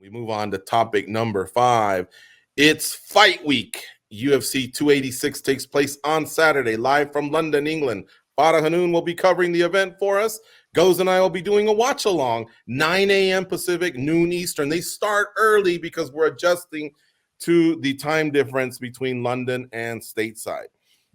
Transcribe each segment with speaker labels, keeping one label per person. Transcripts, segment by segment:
Speaker 1: We move on to topic number 5. It's fight week. UFC 286 takes place on Saturday, live from London, England. Farah Hanoun will be covering the event for us. Goes and I will be doing a watch along, 9 a.m. Pacific, noon Eastern. They start early because we're adjusting to the time difference between London and stateside.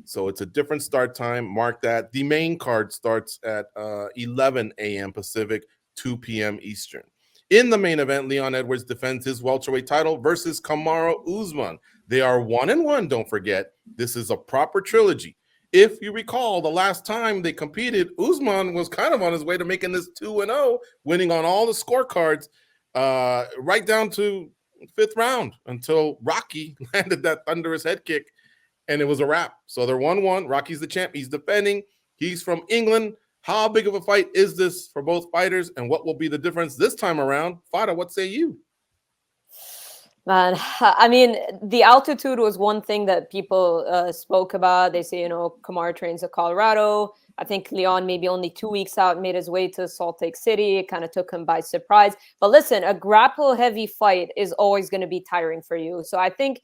Speaker 1: So it's a different start time. Mark that. The main card starts at 11 a.m. Pacific, 2 p.m. Eastern. In the main event, Leon Edwards defends his welterweight title versus Kamaru Usman. They are 1-1, don't forget. This is a proper trilogy. If you recall, the last time they competed, Usman was kind of on his way to making this 2-0, winning on all the scorecards, right down to 5th round until Rocky landed that thunderous head kick, and it was a wrap. So they're 1-1. Rocky's the champ. He's defending. He's from England. How big of a fight is this for both fighters, and what will be the difference this time around? Fada, what say you?
Speaker 2: Man, I mean, the altitude was one thing that people spoke about. They say, Kamaru trains at Colorado. I think Leon, maybe only 2 weeks out, made his way to Salt Lake City. It kind of took him by surprise. But listen, a grapple-heavy fight is always going to be tiring for you. So I think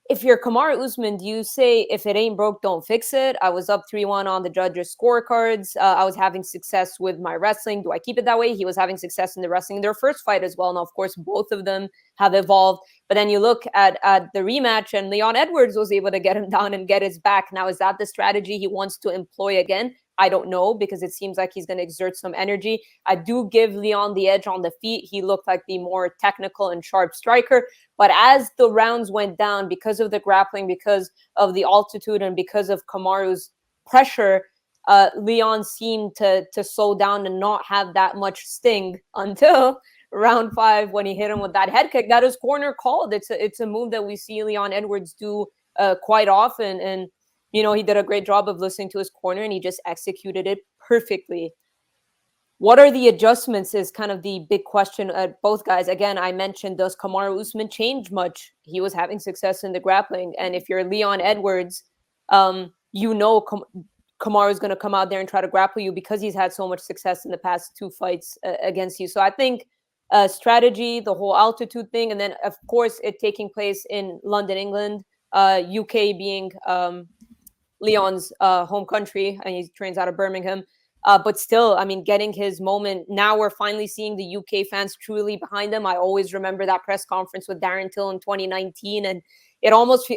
Speaker 2: if you're Kamaru Usman, do you say, if it ain't broke, don't fix it? I was up 3-1 on the judges' scorecards. I was having success with my wrestling. Do I keep it that way? He was having success in the wrestling in their first fight as well. Now, of course, both of them have evolved. But then you look at the rematch, and Leon Edwards was able to get him down and get his back. Now, is that the strategy he wants to employ again? I don't know, because it seems like he's going to exert some energy. I do give Leon the edge on the feet. He looked like the more technical and sharp striker. But as the rounds went down, because of the grappling, because of the altitude, and because of Kamaru's pressure, Leon seemed to slow down and not have that much sting until round 5 when he hit him with that head kick. That is corner called. It's a move that we see Leon Edwards do quite often. And he did a great job of listening to his corner, and he just executed it perfectly. What are the adjustments is kind of the big question at both guys. Again, I mentioned, does Kamaru Usman change much? He was having success in the grappling. And if you're Leon Edwards, Kamaru is going to come out there and try to grapple you because he's had so much success in the past 2 fights against you. So I think strategy, the whole altitude thing, and then, of course, it taking place in London, England, UK being Leon's home country, and he trains out of Birmingham. But still, I mean, getting his moment. Now we're finally seeing the UK fans truly behind him. I always remember that press conference with Darren Till in 2019, and it almost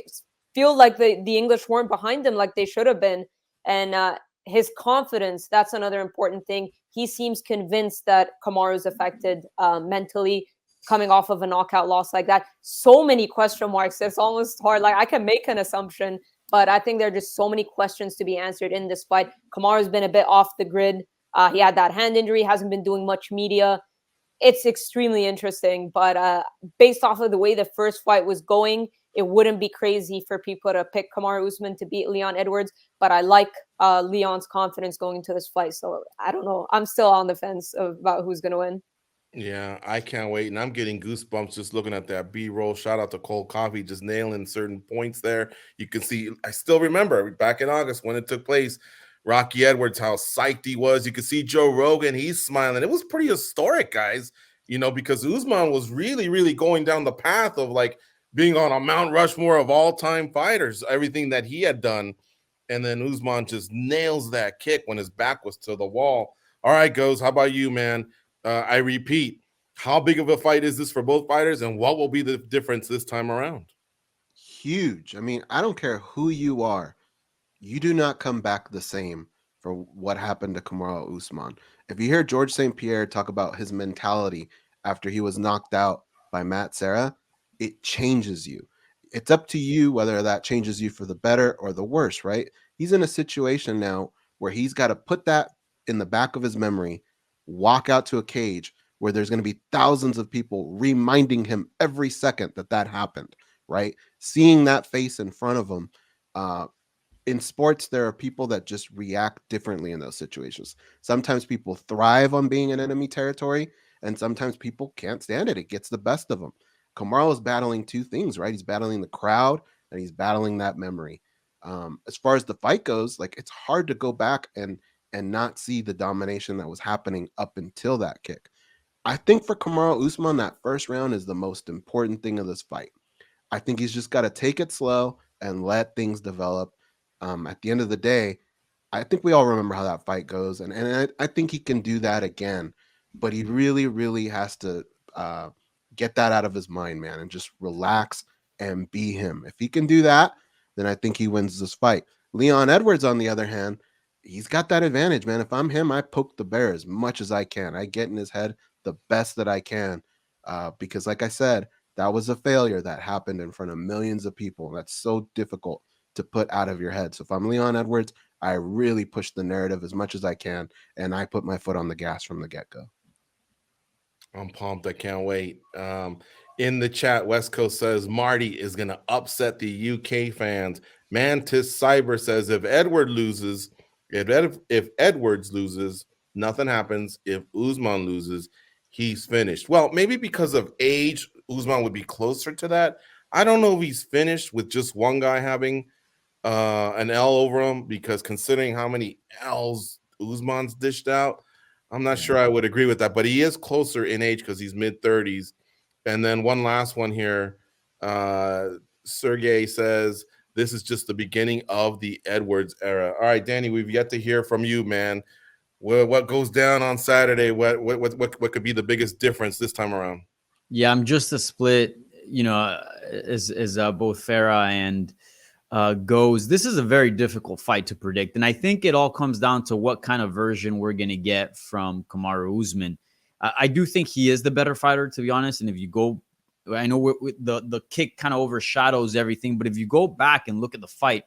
Speaker 2: feels like the English weren't behind him like they should have been. And his confidence, that's another important thing. He seems convinced that Kamaru is affected mentally, coming off of a knockout loss like that. So many question marks. It's almost hard. Like, I can make an assumption, but I think there are just so many questions to be answered in this fight. Kamaru's been a bit off the grid. He had that hand injury, hasn't been doing much media. It's extremely interesting, but based off of the way the first fight was going, it wouldn't be crazy for people to pick Kamaru Usman to beat Leon Edwards, but I like Leon's confidence going into this fight. So I don't know. I'm still on the fence about who's going to win.
Speaker 1: Yeah, I can't wait. And I'm getting goosebumps just looking at that B-roll. Shout out to Cole Coffee, just nailing certain points there. You can see, I still remember back in August when it took place, Rocky Edwards, how psyched he was. You could see Joe Rogan, he's smiling. It was pretty historic, guys, because Usman was really, really going down the path of like being on a Mount Rushmore of all-time fighters, everything that he had done. And then Usman just nails that kick when his back was to the wall. All right, Goes, how about you, man? I repeat, how big of a fight is this for both fighters, and what will be the difference this time around?
Speaker 3: Huge. I mean, I don't care who you are. You do not come back the same for what happened to Kamaru Usman. If you hear George St. Pierre talk about his mentality after he was knocked out by Matt Serra, it changes you. It's up to you whether that changes you for the better or the worse, right? He's in a situation now where he's got to put that in the back of his memory, walk out to a cage where there's going to be thousands of people reminding him every second that happened, right? Seeing that face in front of him. In sports, there are people that just react differently in those situations. Sometimes people thrive on being in enemy territory, and sometimes people can't stand it. It gets the best of them. Kamaru is battling 2 things, right? He's battling the crowd, and he's battling that memory. As far as the fight goes, like, it's hard to go back and not see the domination that was happening up until that kick. I think for Kamaru Usman, that first round is the most important thing of this fight. I think he's just got to take it slow and let things develop. At the end of the day, I think we all remember how that fight goes, and I think he can do that again, but he really, really has to get that out of his mind, man, and just relax and be him. If he can do that, then I think he wins this fight. Leon Edwards, on the other hand, he's got that advantage, man. If I'm him, I poke the bear as much as I can. I get in his head the best that I can, because, like I said, that was a failure that happened in front of millions of people. That's so difficult to put out of your head. So if I'm Leon Edwards, I really push the narrative as much as I can, and I put my foot on the gas from the get-go.
Speaker 1: I'm pumped. I can't wait. In the chat, West Coast says Marty is going to upset the UK fans. Mantis Cyber says if Edwards loses, if Edwards loses, nothing happens. If Usman loses, he's finished. Well, maybe because of age, Usman would be closer to that. I don't know if he's finished with just one guy having an L over him, because considering how many L's Usman's dished out, I'm not sure I would agree with that, but he is closer in age because he's mid-30s. And then one last one here. Sergey says, this is just the beginning of the Edwards era. All right, Danny, we've yet to hear from you, man. What goes down on Saturday? What could be the biggest difference this time around?
Speaker 4: Yeah, I'm just a split, as both Farah and goes. This is a very difficult fight to predict. And I think it all comes down to what kind of version we're going to get from Kamaru Usman. I do think he is the better fighter, to be honest. And if you go, I know the kick kind of overshadows everything, but if you go back and look at the fight,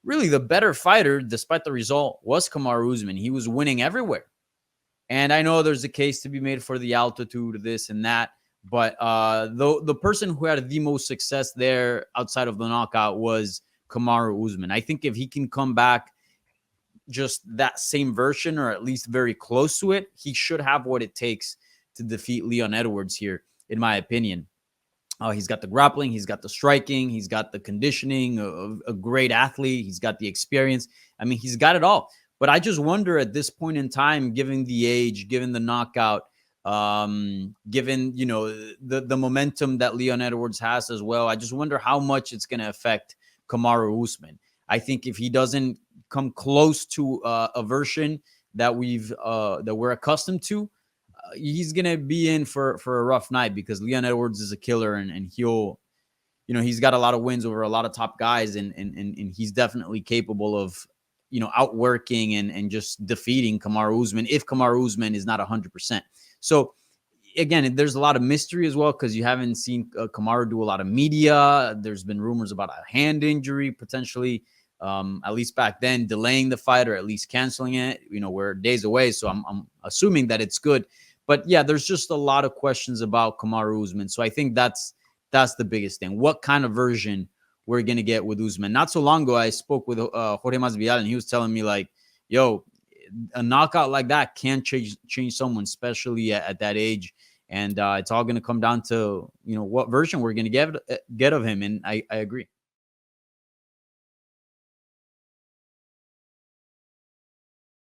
Speaker 4: really the better fighter, despite the result, was Kamaru Usman. He was winning everywhere. And I know there's a case to be made for the altitude, this and that. But the person who had the most success there outside of the knockout was Kamaru Usman. I think if he can come back just that same version, or at least very close to it, he should have what it takes to defeat Leon Edwards here, in my opinion. He's got the grappling, he's got the striking, he's got the conditioning, a great athlete, he's got the experience. I mean, he's got it all. But I just wonder at this point in time, given the age, given the knockout, given, the momentum that Leon Edwards has as well, I just wonder how much it's going to affect Kamaru Usman. I think if he doesn't come close to a version that we're accustomed to, he's going to be in for a rough night, because Leon Edwards is a killer, and he'll, he's got a lot of wins over a lot of top guys, and he's definitely capable of, outworking and just defeating Kamaru Usman if Kamaru Usman is not 100%. So again, there's a lot of mystery as well, because you haven't seen Kamaru do a lot of media. There's been rumors about a hand injury potentially, at least back then, delaying the fight or at least canceling it. We're days away, so I'm assuming that it's good. But yeah, there's just a lot of questions about Kamaru Usman. So I think that's the biggest thing. What kind of version we're going to get with Usman? Not so long ago, I spoke with Jorge Masvidal, and he was telling me like, yo, a knockout like that can change someone, especially at that age. And it's all going to come down to, what version we're going to get of him. And I agree.